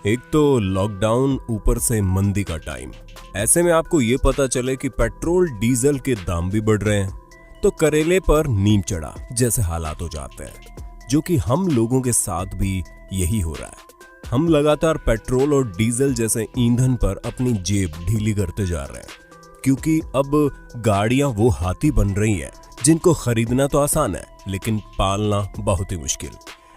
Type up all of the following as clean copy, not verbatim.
एक तो लॉकडाउन, ऊपर से मंदी का टाइम। ऐसे में आपको ये पता चले कि पेट्रोल डीजल के दाम भी बढ़ रहे हैं तो करेले पर नीम चढ़ा जैसे हालात हो जाते हैं, जो कि हम लोगों के साथ भी यही हो रहा है। हम लगातार पेट्रोल और डीजल जैसे ईंधन पर अपनी जेब ढीली करते जा रहे हैं, क्योंकि अब गाड़ियां वो हाथी बन रही हैं जिनको खरीदना तो आसान है लेकिन पालना बहुत ही मुश्किल।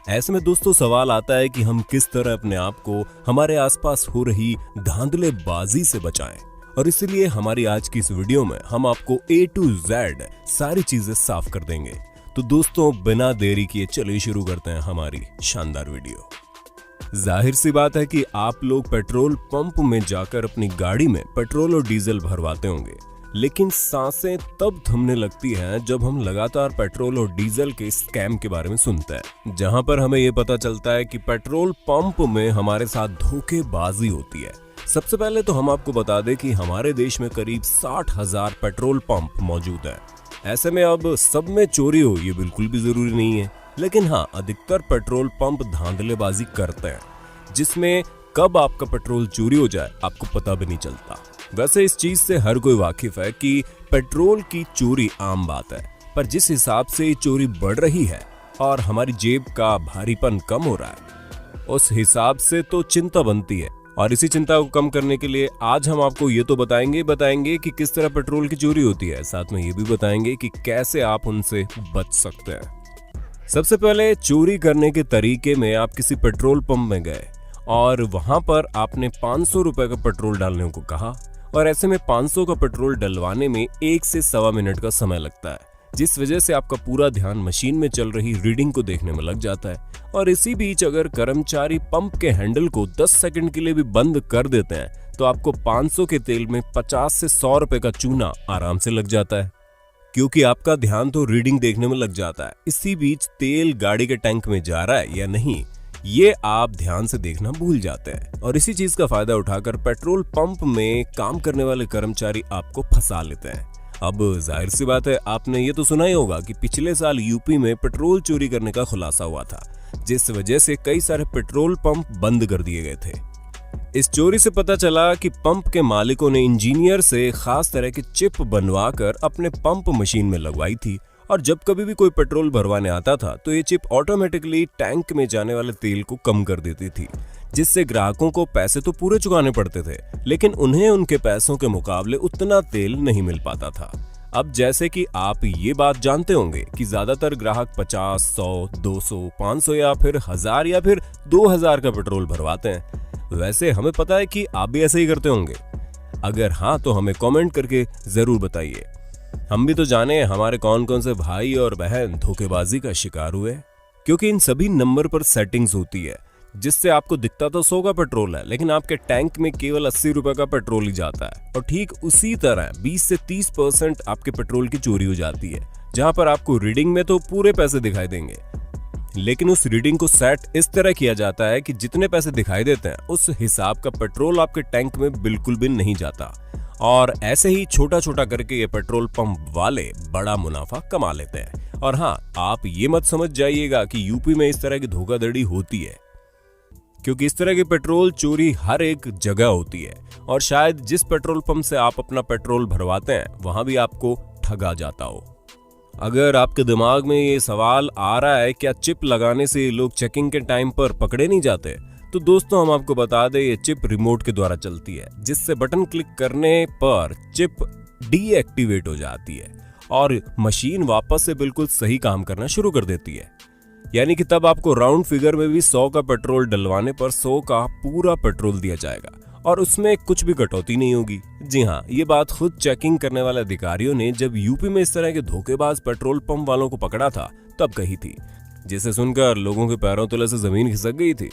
ऐसे में दोस्तों सवाल आता है कि हम किस तरह अपने आप को हमारे आसपास हो रही धांधलेबाजी से बचाएं, और इसीलिए हमारी आज की इस वीडियो में हम आपको A to Z सारी चीजें साफ कर देंगे। तो दोस्तों बिना देरी किए चलिए शुरू करते हैं हमारी शानदार वीडियो। जाहिर सी बात है कि आप लोग पेट्रोल पंप में जाकर अपनी गाड़ी में पेट्रोल और डीजल भरवाते होंगे, लेकिन सांसें तब थमने लगती हैं जब हम लगातार पेट्रोल और डीजल के स्कैम के बारे में सुनते हैं, जहां पर हमें यह पता चलता है कि पेट्रोल पंप में हमारे साथ धोखेबाजी होती है। सबसे पहले तो हम आपको बता दें कि हमारे देश में करीब 60,000 पेट्रोल पंप मौजूद हैं। ऐसे में अब सब में चोरी हो ये बिल्कुल भी जरूरी नहीं है, लेकिन हाँ, अधिकतर पेट्रोल पंप धांधलेबाजी करते हैं, जिसमें कब आपका पेट्रोल चोरी हो जाए आपको पता भी नहीं चलता। वैसे इस चीज से हर कोई वाकिफ है कि पेट्रोल की चोरी आम बात है, पर जिस हिसाब से ये चोरी बढ़ रही है और हमारी जेब का भारीपन कम हो रहा है, उस हिसाब से तो चिंता बनती है। और इसी चिंता को कम करने के लिए आज हम आपको ये तो बताएंगे कि किस तरह पेट्रोल की चोरी होती है, साथ में ये भी बताएंगे कि कैसे आप उनसे बच सकते हैं। सबसे पहले चोरी करने के तरीके में आप किसी पेट्रोल पंप में गए और वहां पर आपने 500 रुपए का पेट्रोल डालने को कहा, और ऐसे में 500 का पेट्रोल डलवाने में 1 से सवा मिनट का समय लगता है, जिस वजह से आपका पूरा ध्यान मशीन में चल रही रीडिंग को देखने में लग जाता है। और इसी बीच अगर कर्मचारी पंप के हैंडल को 10 सेकंड के लिए भी बंद कर देते हैं तो आपको 500 के तेल में 50 से 100 रुपए का चूना आराम से लग जाता है, क्योंकि आपका ध्यान तो रीडिंग देखने में लग जाता है। इसी बीच तेल गाड़ी के टैंक में जा रहा है या नहीं, ये आप ध्यान से देखना भूल जाते हैं, और इसी चीज का फायदा उठाकर पेट्रोल पंप में काम करने वाले कर्मचारी आपको फंसा लेते हैं। अब जाहिर सी बात है, आपने ये तो सुना ही होगा कि पिछले साल यूपी में पेट्रोल चोरी करने का खुलासा हुआ था, जिस वजह से कई सारे पेट्रोल पंप बंद कर दिए गए थे। इस चोरी से पता चला कि पंप के मालिकों ने इंजीनियर से खास तरह की चिप बनवाकर अपने पंप मशीन में लगवाई थी, और जब कभी भी कोई पेट्रोल भरवाने आता था तो ये चिप ऑटोमेटिकली टैंक में जाने वाले तेल को कम कर देती थी, जिससे ग्राहकों को पैसे तो पूरे चुकाने पड़ते थे, लेकिन उन्हें उनके पैसों के मुकाबले उतना तेल नहीं मिल पाता था। अब जैसे कि आप ये बात जानते होंगे कि ज्यादातर ग्राहक 50, 100, 200, 500 या फिर 1000 या फिर 2000 का पेट्रोल भरवाते हैं। वैसे हमें पता है कि आप भी ऐसे ही करते होंगे। अगर हाँ तो हमें कमेंट करके जरूर बताइए, हम भी तो जाने हमारे कौन कौन से भाई और बहन धोखेबाजी का शिकार हुए। क्योंकि इन सभी नंबर पर सेटिंग्स होती है, जिससे आपको दिखता तो 100 का पेट्रोल है, लेकिन आपके टैंक में केवल 80 रुपए का पेट्रोल ही जाता है। और ठीक उसी तरह 20 से 30% आपके पेट्रोल की चोरी हो जाती है, जहां पर आपको रीडिंग में तो पूरे पैसे दिखाई देंगे, लेकिन उस रीडिंग को सेट इस तरह किया जाता है कि जितने पैसे दिखाई देते हैं उस हिसाब का पेट्रोल आपके टैंक में बिल्कुल भी नहीं जाता। और ऐसे ही छोटा छोटा करके ये पेट्रोल पंप वाले बड़ा मुनाफा कमा लेते हैं। और हाँ, आप ये मत समझ जाइएगा कि यूपी में इस तरह की धोखाधड़ी होती है, क्योंकि इस तरह की पेट्रोल चोरी हर एक जगह होती है, और शायद जिस पेट्रोल पंप से आप अपना पेट्रोल भरवाते हैं वहां भी आपको ठगा जाता हो। अगर आपके दिमाग में ये सवाल आ रहा है क्या चिप लगाने से लोग चेकिंग के टाइम पर पकड़े नहीं जाते, तो दोस्तों हम आपको बता दें ये चिप रिमोट के द्वारा चलती है, जिससे बटन क्लिक करने पर चिप डीएक्टिवेट हो जाती है और मशीन वापस से बिल्कुल सही काम करना शुरू कर देती है। यानी कि तब आपको राउंड फिगर में भी 100 का पेट्रोल डलवाने पर 100 का पूरा पेट्रोल दिया जाएगा, और उसमें कुछ भी कटौती नहीं होगी। जी हाँ, ये बात खुद चेकिंग करने वाले अधिकारियों ने जब यूपी में इस तरह के धोखेबाज पेट्रोल पंप वालों को पकड़ा था तब कही थी, जिसे सुनकर लोगों के पैरों तले से जमीन खिसक गई थी।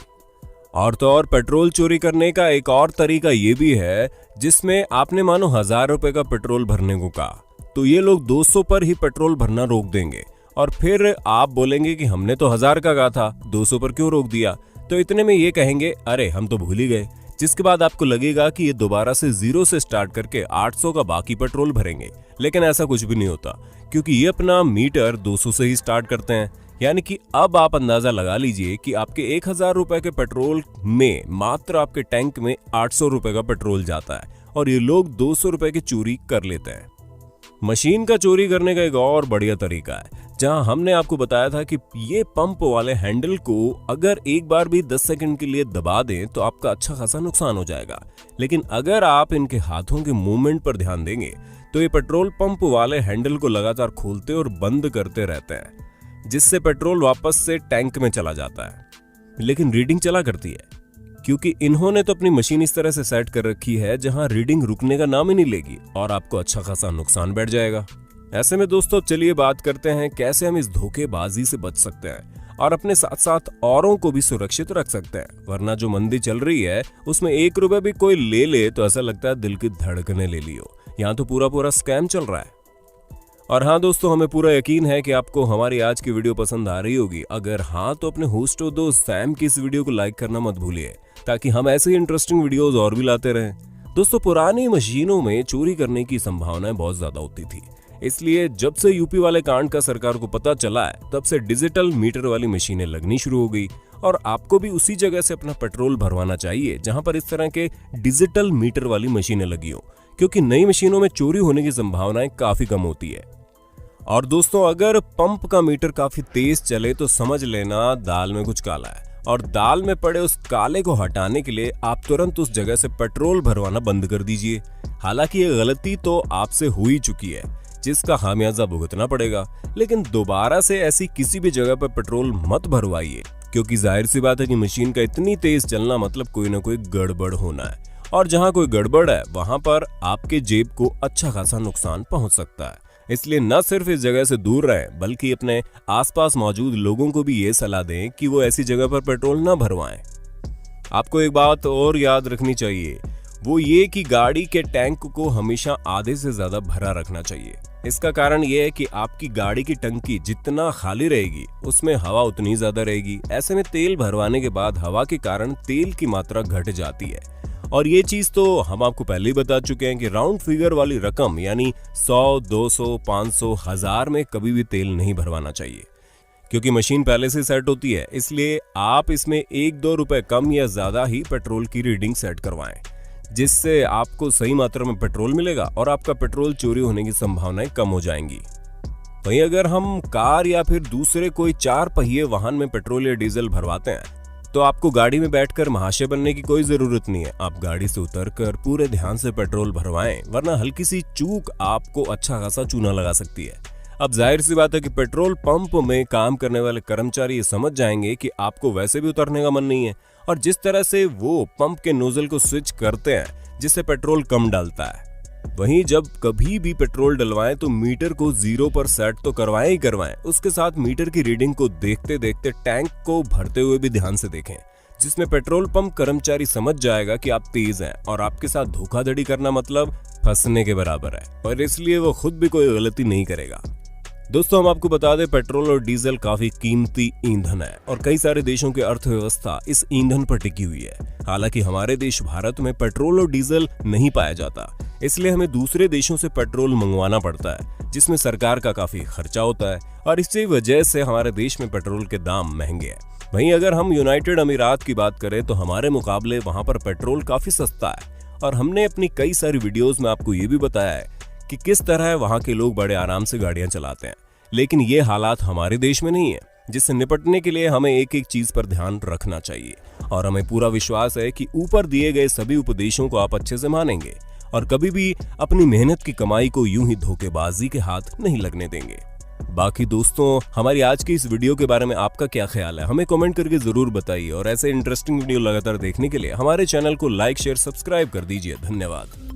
और तो और पेट्रोल चोरी करने का एक और तरीका ये भी है, जिसमें आपने मानो 1000 रुपए का पेट्रोल भरने को कहा, तो ये लोग 200 पर ही पेट्रोल भरना रोक देंगे, और फिर आप बोलेंगे कि हमने तो 1000 का कहा था, 200 पर क्यों रोक दिया। तो इतने में ये कहेंगे अरे हम तो भूल ही गए, जिसके बाद आपको लगेगा कि ये दोबारा से 0 से स्टार्ट करके 800 का बाकी पेट्रोल भरेंगे। लेकिन ऐसा कुछ भी नहीं होता, क्योंकि ये अपना मीटर 200 से ही स्टार्ट करते हैं। यानी कि अब आप अंदाजा लगा लीजिए कि आपके 1000 रुपए के पेट्रोल में मात्र आपके टैंक में 800 रुपए का पेट्रोल जाता है और ये लोग 200 रुपए की चोरी कर लेते हैं। मशीन का चोरी करने का एक और बढ़िया तरीका है, जहां हमने आपको बताया था कि ये पंप वाले हैंडल को अगर एक बार भी 10 सेकंड के लिए दबा दें तो आपका अच्छा खासा नुकसान हो जाएगा। लेकिन अगर आप इनके हाथों के मूवमेंट पर ध्यान देंगे तो ये पेट्रोल पंप वाले हैंडल को लगातार खोलते और बंद करते रहते हैं, जिससे पेट्रोल वापस से टैंक में चला जाता है। लेकिन रीडिंग चला करती है, क्योंकि इन्होंने तो अपनी मशीन इस तरह से सेट कर रखी है जहां रीडिंग रुकने का नाम ही नहीं लेगी और आपको अच्छा खासा नुकसान बैठ जाएगा। ऐसे में दोस्तों चलिए बात करते हैं कैसे हम इस धोखेबाजी से बच सकते हैं और अपने साथ साथ औरों को भी सुरक्षित रख सकते हैं। वरना जो मंदी चल रही है उसमें 1 रुपए भी कोई ले ले तो ऐसा लगता है दिल की धड़कने ले लियो। यहाँ तो पूरा स्कैम चल रहा है। और हाँ दोस्तों, हमें पूरा यकीन है कि आपको हमारी आज की वीडियो पसंद आ रही होगी। अगर हाँ तो अपने होस्ट और दोस्त सैम की इस वीडियो को लाइक करना मत भूलिए, ताकि हम ऐसे ही इंटरेस्टिंग वीडियोस और भी लाते रहें। दोस्तों, पुरानी मशीनों में चोरी करने की संभावनाएं बहुत ज्यादा होती थी, इसलिए जब से यूपी वाले कांड का सरकार को पता चला है तब से डिजिटल मीटर वाली मशीनें लगनी शुरू हो गई। और आपको भी उसी जगह से अपना पेट्रोल भरवाना चाहिए जहां पर इस तरह के डिजिटल मीटर वाली मशीनें लगी हो, क्योंकि नई मशीनों में चोरी होने की संभावनाएं काफी कम होती है। और दोस्तों, अगर पंप का मीटर काफी तेज चले तो समझ लेना दाल में कुछ काला है, और दाल में पड़े उस काले को हटाने के लिए आप तुरंत उस जगह से पेट्रोल भरवाना बंद कर दीजिए। हालांकि ये गलती तो आपसे हो ही चुकी है, जिसका खामियाजा भुगतना पड़ेगा। लेकिन दोबारा से ऐसी किसी भी जगह पर पेट्रोल मत भरवाइए, क्योंकि जाहिर सी बात है कि मशीन का इतनी तेज चलना मतलब कोई ना कोई गड़बड़ होना है, और जहां कोई गड़बड़ है वहां पर आपके जेब को अच्छा खासा नुकसान पहुंच सकता है। इसलिए न सिर्फ इस जगह से दूर रहें, बल्कि अपने आसपास मौजूद लोगों को भी ये सलाह दें कि वो ऐसी जगह पर पेट्रोल न भरवाएं। आपको एक बात और याद रखनी चाहिए, वो ये कि गाड़ी के टैंक को हमेशा आधे से ज्यादा भरा रखना चाहिए। इसका कारण ये है कि आपकी गाड़ी की टंकी जितना खाली रहेगी उसमें हवा उतनी ज्यादा रहेगी। ऐसे में तेल भरवाने के बाद हवा के कारण तेल की मात्रा घट जाती है। और ये चीज तो हम आपको पहले ही बता चुके हैं कि राउंड फिगर वाली रकम यानी 100, 200, 500, 1000 में कभी भी तेल नहीं भरवाना चाहिए, क्योंकि मशीन पहले से सेट होती है। इसलिए आप इसमें 1-2 रुपए कम या ज्यादा ही पेट्रोल की रीडिंग सेट करवाएं, जिससे आपको सही मात्रा में पेट्रोल मिलेगा और आपका पेट्रोल चोरी होने की संभावनाएं कम हो जाएंगी। वहीं अगर हम कार या फिर दूसरे कोई 4 पहिए वाहन में पेट्रोल या डीजल भरवाते हैं तो आपको गाड़ी में बैठकर महाशय बनने की कोई जरूरत नहीं है। आप गाड़ी से उतरकर पूरे ध्यान से पेट्रोल भरवाएं, वरना हल्की सी चूक आपको अच्छा खासा चूना लगा सकती है। अब जाहिर सी बात है कि पेट्रोल पंप में काम करने वाले कर्मचारी ये समझ जाएंगे कि आपको वैसे भी उतरने का मन नहीं है, और जिस तरह से वो पंप के नोजल को स्विच करते हैं जिससे पेट्रोल कम डालता है। वहीं जब कभी भी पेट्रोल डलवाएं तो मीटर को 0 पर सेट तो करवाएं ही करवाएं, उसके साथ मीटर की रीडिंग को देखते देखते टैंक को भरते हुए भी ध्यान से देखें, जिसमें पेट्रोल पंप कर्मचारी समझ जाएगा कि आप तेज हैं और आपके साथ धोखाधड़ी करना मतलब फंसने के बराबर है, और इसलिए वो खुद भी कोई गलती नहीं करेगा। दोस्तों, हम आपको बता दें, पेट्रोल और डीजल काफी कीमती ईंधन है और कई सारे देशों की अर्थव्यवस्था इस ईंधन पर टिकी हुई है। हालांकि हमारे देश भारत में पेट्रोल और डीजल नहीं पाया जाता, इसलिए हमें दूसरे देशों से पेट्रोल मंगवाना पड़ता है, जिसमें सरकार का काफी खर्चा होता है, और इसी वजह से हमारे देश में पेट्रोल के दाम महंगे हैं। वहीं अगर हम यूनाइटेड अमीरात की बात करें तो हमारे मुकाबले वहां पर पेट्रोल काफी सस्ता है, और हमने अपनी कई सारी वीडियोस में आपको ये भी बताया है कि किस तरह वहां के लोग बड़े आराम से गाड़ियां चलाते हैं। लेकिन ये हालात हमारे देश में नहीं है, जिससे निपटने के लिए हमें एक एक चीज पर ध्यान रखना चाहिए, और हमें पूरा विश्वास है कि ऊपर दिए गए सभी उपदेशों को आप अच्छे से मानेंगे और कभी भी अपनी मेहनत की कमाई को यूं ही धोखेबाजी के हाथ नहीं लगने देंगे। बाकी दोस्तों, हमारी आज की इस वीडियो के बारे में आपका क्या ख्याल है, हमें कमेंट करके जरूर बताइए, और ऐसे इंटरेस्टिंग वीडियो लगातार देखने के लिए हमारे चैनल को लाइक, शेयर, सब्सक्राइब कर दीजिए। धन्यवाद।